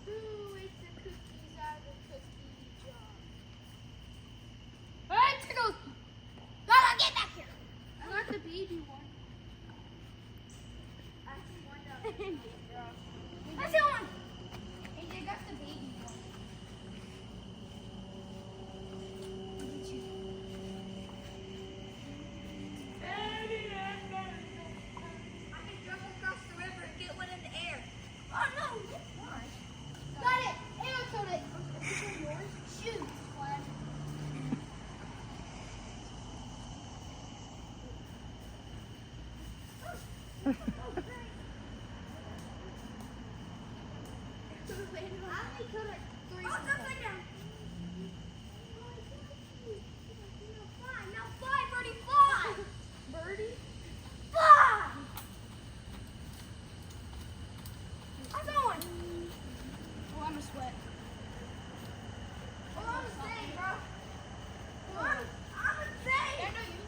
Who ate the cookies out of the cookie jar? Alright, Tickles! Lala, get back here! I got the baby one. I see one down there. I see one! Hey, they got the baby one. Look at you. I can jump across the river and get one in the air. Oh no! Why? Got it! Arrow told it! Is it yours? Shoot! One. Sweat. Oh, I'm insane, bro. I'm insane. I know you